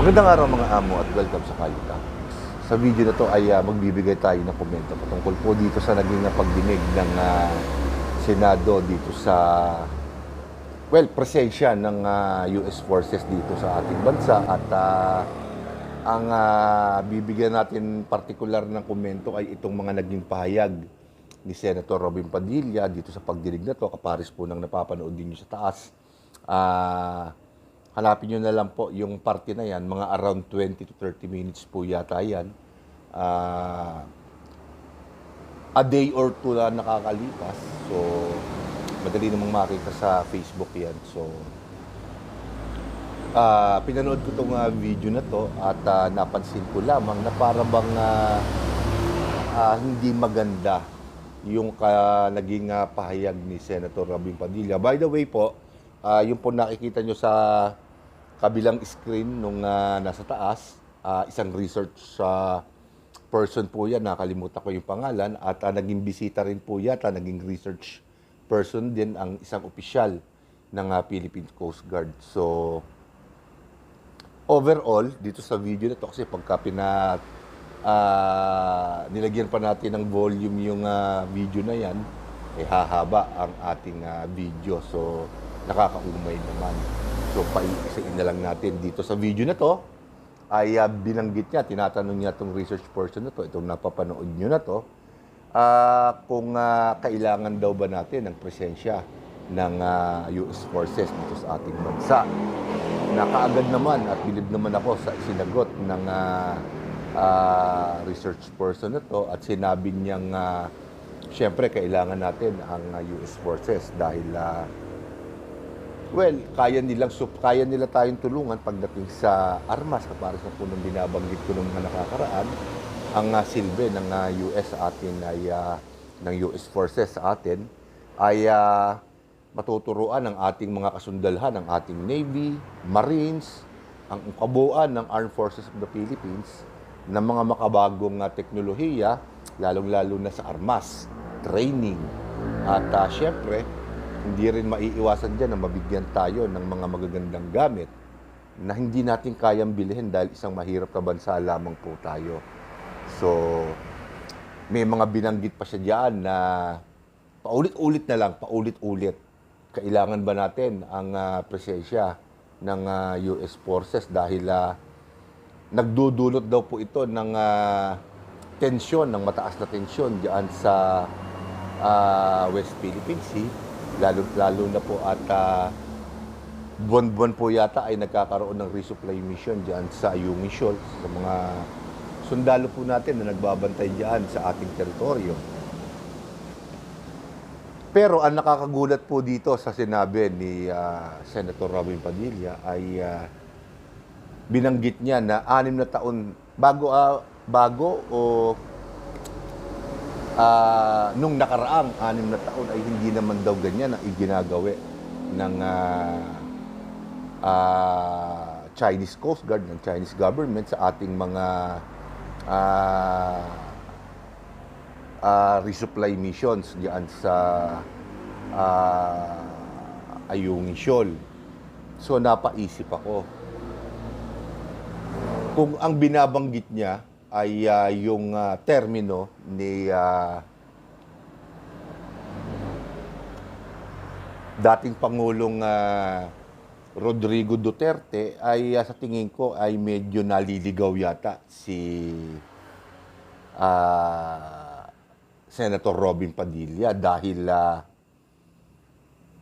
Magandang araw mga amo at welcome sa Kalita. Sa video na to ay magbibigay tayo ng komento patungkol po dito sa naging pagdinig ng Senado dito sa presensya ng US Forces dito sa ating bansa at ang bibigyan natin partikular ng komento ay itong mga naging pahayag ni Senator Robin Padilla dito sa pagdinig na to, kapares po ng napapanood din nyo sa taas. Hanapin nyo na lang po yung parte na yan, mga around 20 to 30 minutes po yata yan. A day or two na nakakalipas. So, madali namang makita sa Facebook yan. So, pinanood ko itong video na to at napansin ko lamang na para bang hindi maganda yung naging pahayag ni Senator Robin Padilla. By the way po, yung po nakikita nyo sa kabilang screen nung nasa taas, isang research person po yan, nakalimutan ko yung pangalan, at naging bisita rin po yata, naging research person din ang isang opisyal ng Philippine Coast Guard. So, overall, dito sa video na to, kasi pagka nilagyan pa natin ng volume yung video na yan, hahaba ang ating video. So, nakakaumay naman. So, paiisain na lang natin dito sa video na to, ay binanggit niya, tinatanong niya itong research person na to, itong napapanood nyo na to, kung kailangan daw ba natin ng presensya ng US Forces dito sa ating bansa. Nakaagad naman at bilib naman ako sa sinagot ng research person na to at sinabi niyang siyempre kailangan natin ang US Forces dahil kaya nila tayong tulungan pagdating sa armas, kapares na po nung binabanggit ko nung mga nakakaraan. Ang silbi ng US sa atin ay, ng US Forces sa atin, ay matuturuan ng ating mga kasundalhan, ng ating Navy, Marines, ang kabuuan ng Armed Forces of the Philippines, ng mga makabagong teknolohiya, lalong-lalo na sa armas, training, at syempre, hindi rin maiiwasan dyan na mabigyan tayo ng mga magagandang gamit na hindi natin kayang bilhin dahil isang mahirap na bansa lamang po tayo. So, may mga binanggit pa siya dyan na paulit-ulit na lang, paulit-ulit. Kailangan ba natin ang presensya ng US Forces dahil nagdudulot daw po ito ng tensyon, ng mataas na tensyon dyan sa West Philippine Sea. Lalo na po at buwan-buwan po yata ay nagkakaroon ng resupply mission dyan sa Ayungin Shoal, sa mga sundalo po natin na nagbabantay dyan sa ating teritoryo. Pero ang nakakagulat po dito sa sinabi ni Senator Robin Padilla ay binanggit niya na 6 na taon bago nung nakaraang 6 na taon ay hindi naman daw ganyan ang iginagawi ng Chinese Coast Guard, ng Chinese government sa ating mga resupply missions diyan sa Ayungin Shoal. So napaisip ako kung ang binabanggit niya ay yung termino ni dating Pangulong Rodrigo Duterte ay sa tingin ko ay medyo naliligaw yata si Senator Robin Padilla dahil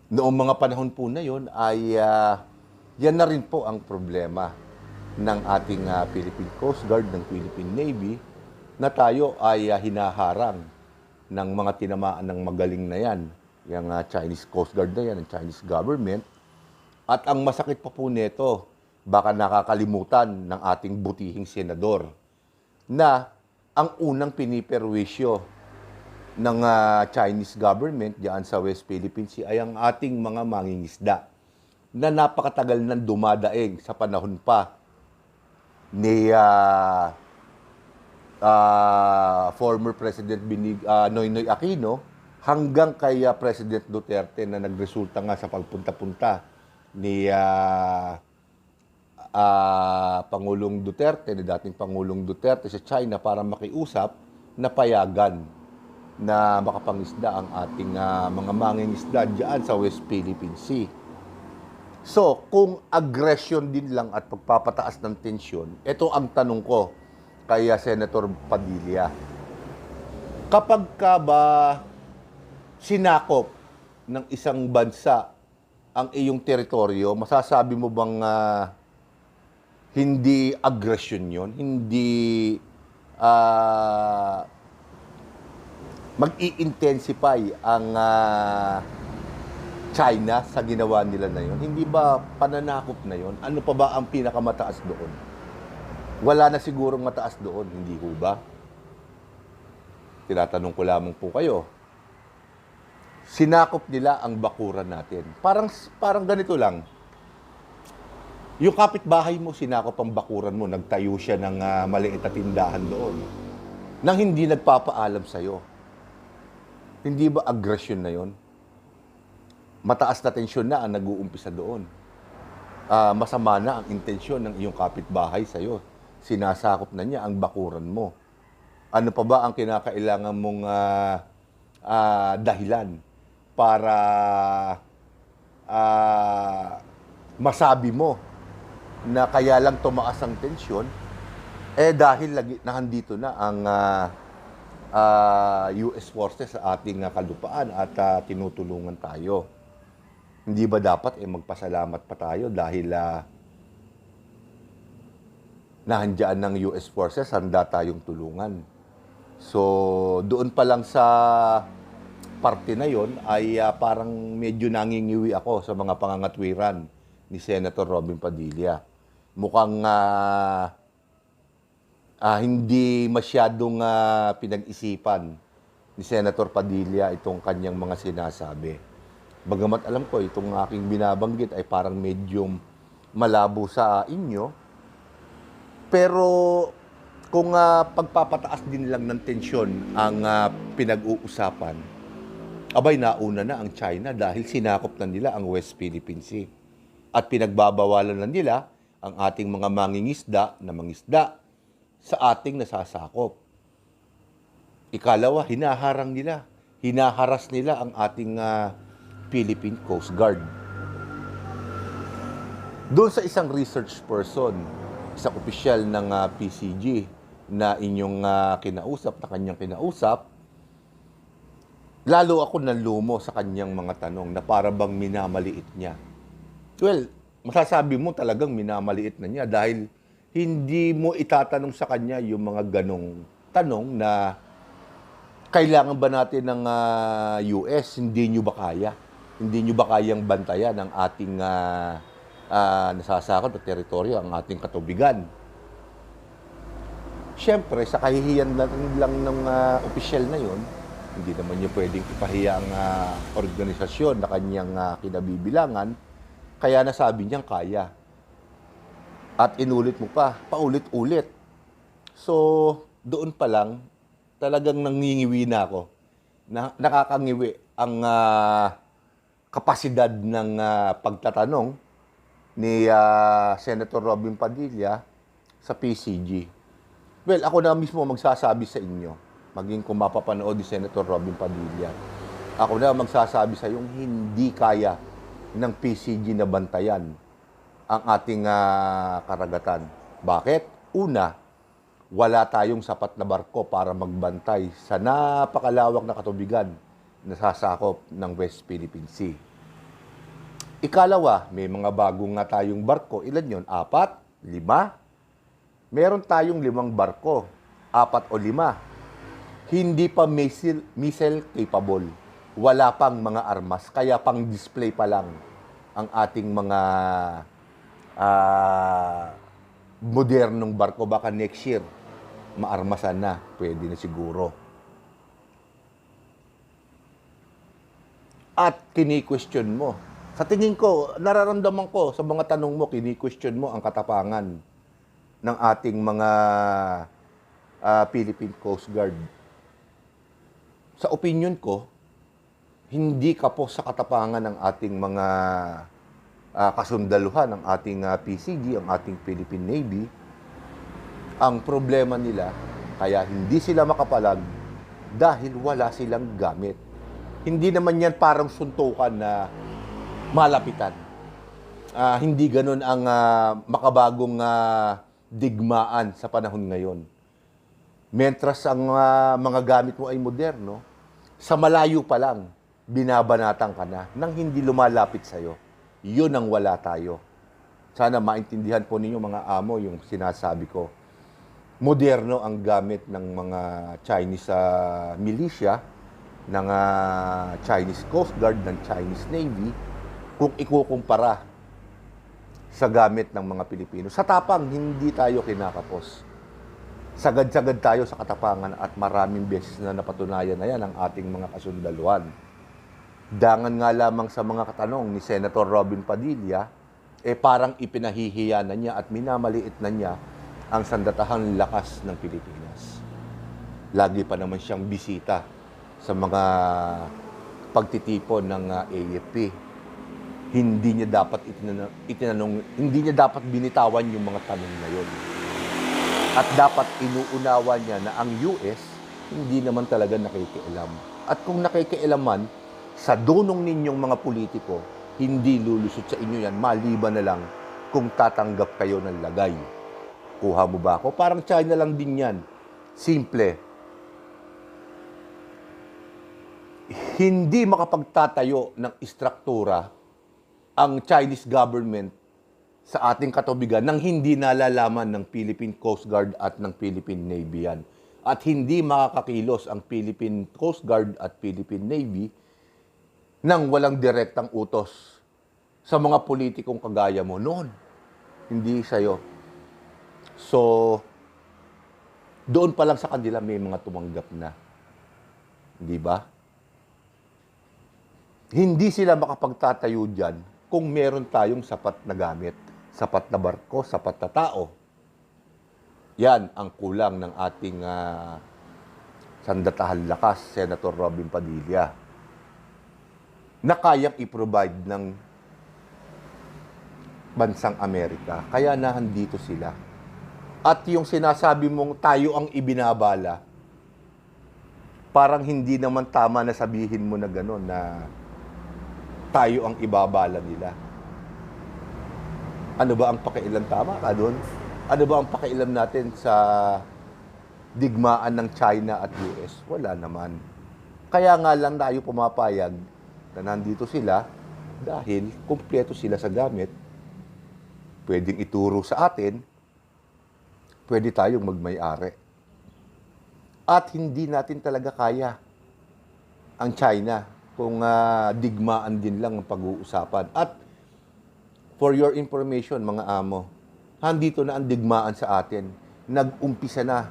noong mga panahon po na yun ay yan na rin po ang problema ng ating Philippine Coast Guard, ng Philippine Navy, na tayo ay hinaharang ng mga tinamaan ng magaling na yan, yung Chinese Coast Guard na yan, ng Chinese government. At ang masakit pa po nito, baka nakakalimutan ng ating butihing senador, na ang unang piniperwisyo ng Chinese government diyan sa West Philippine Sea ay ang ating mga mangingisda na napakatagal nang dumadaing sa panahon pa ni former President Noynoy Aquino hanggang kay President Duterte na nagresulta nga sa pagpunta-punta ni Pangulong Duterte, ni dating Pangulong Duterte sa China para makiusap na payagan na makapangisda ang ating mga mangingisda diyan sa West Philippine Sea. So, kung aggression din lang at pagpapataas ng tensyon, ito ang tanong ko kay Senator Padilla. Kapag ka ba sinakop ng isang bansa ang iyong teritoryo, masasabi mo bang hindi aggression yon, hindi mag-i-intensify ang China sa ginawa nila na yun? Hindi ba pananakop na yun? Ano pa ba ang pinakamataas doon? Wala na sigurong mataas doon, hindi ho ba? Tinatanong ko lamang po kayo. Sinakop nila ang bakuran natin. Parang ganito lang. Yung kapitbahay mo, sinakop ang bakuran mo, nagtayo siya ng maliit na tindahan doon nang hindi nagpapaalam sa'yo. Hindi ba aggression na yon? Mataas na tensyon na ang nag-uumpisa doon. Masama na ang intensyon ng iyong kapitbahay sa'yo. Sinasakop na niya ang bakuran mo. Ano pa ba ang kinakailangan mong dahilan para masabi mo na kaya lang tumaas ang tensyon, dahil nahandito na ang US forces sa ating kalupaan at tinutulungan tayo. Hindi ba dapat magpasalamat pa tayo dahil nahandyan ng US forces, handa tayong tulungan. So, doon pa lang sa parte na yon ay parang medyo nangingiwi ako sa mga pangangatwiran ni Senator Robin Padilla. Mukhang hindi masyadong pinag-isipan ni Senator Padilla itong kanyang mga sinasabi. Bagamat alam ko, itong aking binabanggit ay parang medyo malabo sa inyo. Pero kung pagpapataas din lang ng tensyon ang pinag-uusapan, abay nauna na ang China dahil sinakop na nila ang West Philippine Sea. At pinagbabawalan na nila ang ating mga mangingisda na mangisda sa ating nasasakop. Ikalawa, hinaharas nila ang ating Philippine Coast Guard. Doon sa isang research person, isang opisyal ng PCG na inyong kanyang kinausap, lalo ako nalumo sa kanyang mga tanong na para bang minamaliit niya. Well, masasabi mo talagang minamaliit na niya dahil hindi mo itatanong sa kanya yung mga ganong tanong na kailangan ba natin ng US, hindi nyo ba kaya? Hindi nyo ba kayang bantayan ang ating nasasakop na teritoryo, ang ating katubigan? Siyempre, sa kahihiyan lang ng opisyal na yon, hindi naman niya pwedeng ipahiya ang organisasyon na kanyang kinabibilangan, kaya nasabi niyang kaya. At inulit mo pa, paulit-ulit. So, doon pa lang, talagang nangingiwi na ako. Nakakangiwi ang kapasidad ng pagtatanong ni Senator Robin Padilla sa PCG. Well, ako na mismo magsasabi sa inyo, maging kung mapapanood ni Senator Robin Padilla, ako na magsasabi sa iyong hindi kaya ng PCG na bantayan ang ating karagatan. Bakit? Una, wala tayong sapat na barko para magbantay sa napakalawak na katubigan na sasakop ng West Philippine Sea. Ikalawa, may mga bagong nga tayong barko. Ilan yon? 4? 5? Meron tayong 5 barko. 4 o 5. Hindi pa missile capable. Wala pang mga armas. Kaya pang display pa lang ang ating mga modernong barko. Baka next year, maarmasan na. Pwede na siguro. At kini-question mo. Sa tingin ko, nararamdaman ko sa mga tanong mo, kini-question mo ang katapangan ng ating mga Philippine Coast Guard. Sa opinion ko, hindi kapos sa katapangan ng ating mga kasundaluhan, ng ating PCG, ang ating Philippine Navy, Ang problema nila, kaya hindi sila makapalag dahil wala silang gamit. Hindi naman yan parang suntukan na malapitan. Hindi ganun ang makabagong digmaan sa panahon ngayon. Mentras ang mga gamit mo ay moderno, sa malayo pa lang, binabanatan ka na nang hindi lumalapit sa'yo. Yun ang wala tayo. Sana maintindihan po ninyo mga amo yung sinasabi ko. Moderno ang gamit ng mga Chinese militia, ng Chinese Coast Guard, ng Chinese Navy, kung ikukumpara sa gamit ng mga Pilipino. Sa tapang, hindi tayo kinakapos. Sagad-sagad tayo sa katapangan at maraming beses na napatunayan na yan ang ating mga kasundaluhan. Dangan nga lamang sa mga katanong ni Senator Robin Padilla, parang ipinahihiya na niya at minamaliit na niya ang sandatahang lakas ng Pilipinas. Lagi pa naman siyang bisita sa mga pagtitipon ng AFP. Hindi niya dapat hindi niya dapat binitawan yung mga tanong na yun. At dapat inuunawa niya na ang US hindi naman talaga nakikialam. At kung nakikialaman, sa dunong ninyong mga politiko, hindi lulusot sa inyo yan, maliban na lang kung tatanggap kayo ng lagay. Kuha mo ba ako? Parang China lang din yan. Simple. Hindi makapagtatayo ng istruktura ang Chinese government sa ating katubigan nang hindi nalalaman ng Philippine Coast Guard at ng Philippine Navy yan. At hindi makakakilos ang Philippine Coast Guard at Philippine Navy nang walang direktang utos sa mga politikong kagaya mo noon. Hindi sa'yo. So, doon pa lang sa kanila may mga tumanggap na. Hindi ba? Hindi sila makapagtatayo dyan kung meron tayong sapat na gamit, sapat na barko, sapat na tao. Yan ang kulang ng ating sandatahang lakas, Senator Robin Padilla, na kayang i-provide ng bansang Amerika. Kaya nahandito sila. At yung sinasabi mong tayo ang ibinabala, parang hindi naman tama na sabihin mo na gano'n na tayo ang ibabala nila. Ano ba ang pakialam, tama ka doon? Ano ba ang pakialam natin sa digmaan ng China at US? Wala naman. Kaya nga lang tayo pumapayag na nandito sila dahil kumpleto sila sa gamit. Pwedeng ituro sa atin, pwede tayong magmay-ari. At hindi natin talaga kaya ang China kung digmaan din lang ang pag-uusapan. At for your information, mga amo, handito na ang digmaan sa atin. Nag-umpisa na.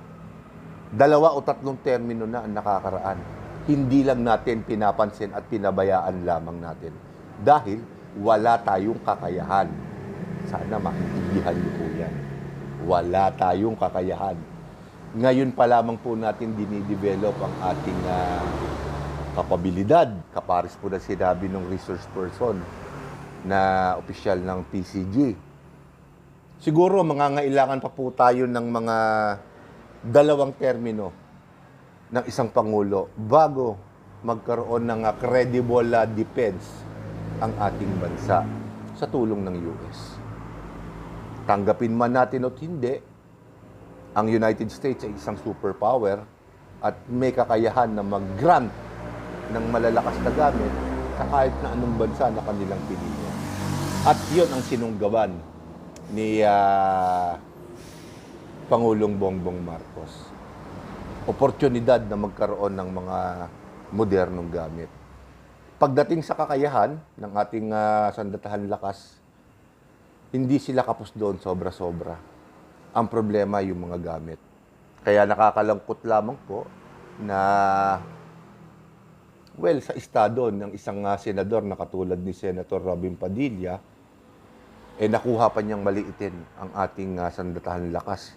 2 o 3 termino na ang nakakaraan. Hindi lang natin pinapansin at pinabayaan lamang natin. Dahil wala tayong kakayahan. Sana maintindihan niyo po yan. Wala tayong kakayahan. Ngayon pa lamang po natin dinidevelop ang ating kapabilidad. Kapares po na sinabi ng resource person na opisyal ng PCG. Siguro mangangailangan pa po tayo ng mga 2 termino ng isang Pangulo bago magkaroon ng credible defense ang ating bansa sa tulong ng US. Tanggapin man natin o hindi, ang United States ay isang superpower at may kakayahan na mag-grant ng malalakas na gamit sa kahit na anong bansa na kanilang pinili. At yun ang sinunggaban ni Pangulong Bongbong Marcos. Oportunidad na magkaroon ng mga modernong gamit. Pagdating sa kakayahan ng ating sandatahan lakas, hindi sila kapos doon sobra-sobra. Ang problema yung mga gamit. Kaya nakakalangkot lamang po na sa estado ng isang senador na katulad ni Senator Robin Padilla, nakuha pa niyang maliitin ang ating sandatahan lakas.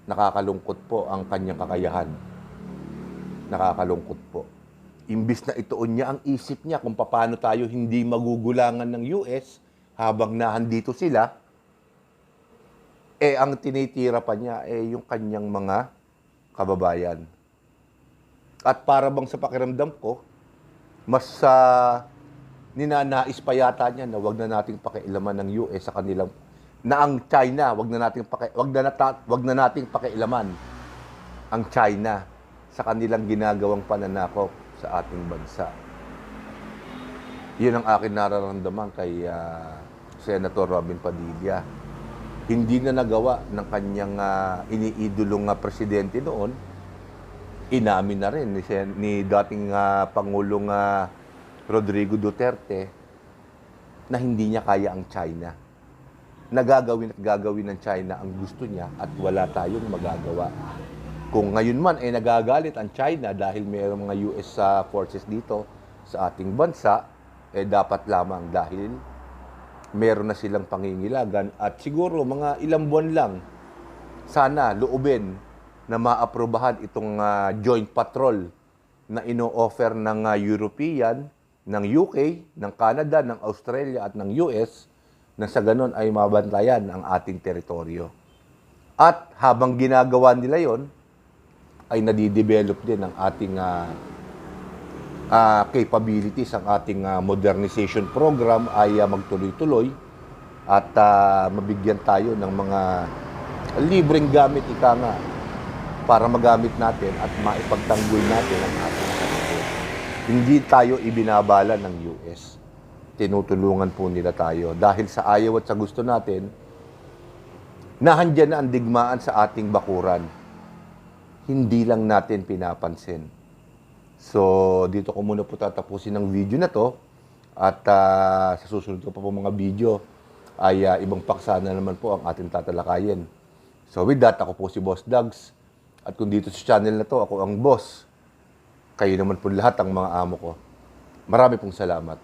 Nakakalungkot po ang kanyang kakayahan. Nakakalungkot po. Imbis na ituon niya ang isip niya kung paano tayo hindi magugulangan ng US habang nahandito sila, ang tinitira pa niya yung kanyang mga kababayan. At para bang sa pakiramdam ko, mas ninanais pa yata niya na wag na nating pakialaman ng US sa kanilang na ang China, wag na nating pakialaman ang China sa kanilang ginagawang pananakop sa ating bansa. Yun ang akin nararamdaman kay Senator Robin Padilla. Hindi na nagawa ng kanyang iniidolong presidente noon. Inamin na rin ni dating Pangulong Rodrigo Duterte na hindi niya kaya ang China. Nagagawin at gagawin ng China ang gusto niya at wala tayong magagawa. Kung ngayon man ay nagagalit ang China dahil mayroong mga US forces dito sa ating bansa, dapat lamang dahil meron na silang pangingilagan at siguro mga ilang buwan lang sana loobin na maaprobahan itong joint patrol na ino-offer ng European, ng UK, ng Canada, ng Australia at ng US na sa ganon ay mabantayan ang ating teritoryo. At habang ginagawa nila yon ay nadidevelop din ang ating capabilities, ang ating modernization program ay magtuloy-tuloy at mabigyan tayo ng mga libreng gamit para magamit natin at maipagtanggol natin ang ating sarili. Hindi tayo ibinabala ng US. Tinutulungan po nila tayo dahil sa ayaw at sa gusto natin, nahandyan na ang digmaan sa ating bakuran. Hindi lang natin pinapansin. So, dito ko muna po tatapusin ang video na to at sa susunod ko pa po mga video ay ibang paksa na naman po ang ating tatalakayin. So, with that, ako po si Boss Dags. At kung dito sa channel na to, ako ang boss. Kayo naman po lahat ang mga amo ko. Marami pong salamat.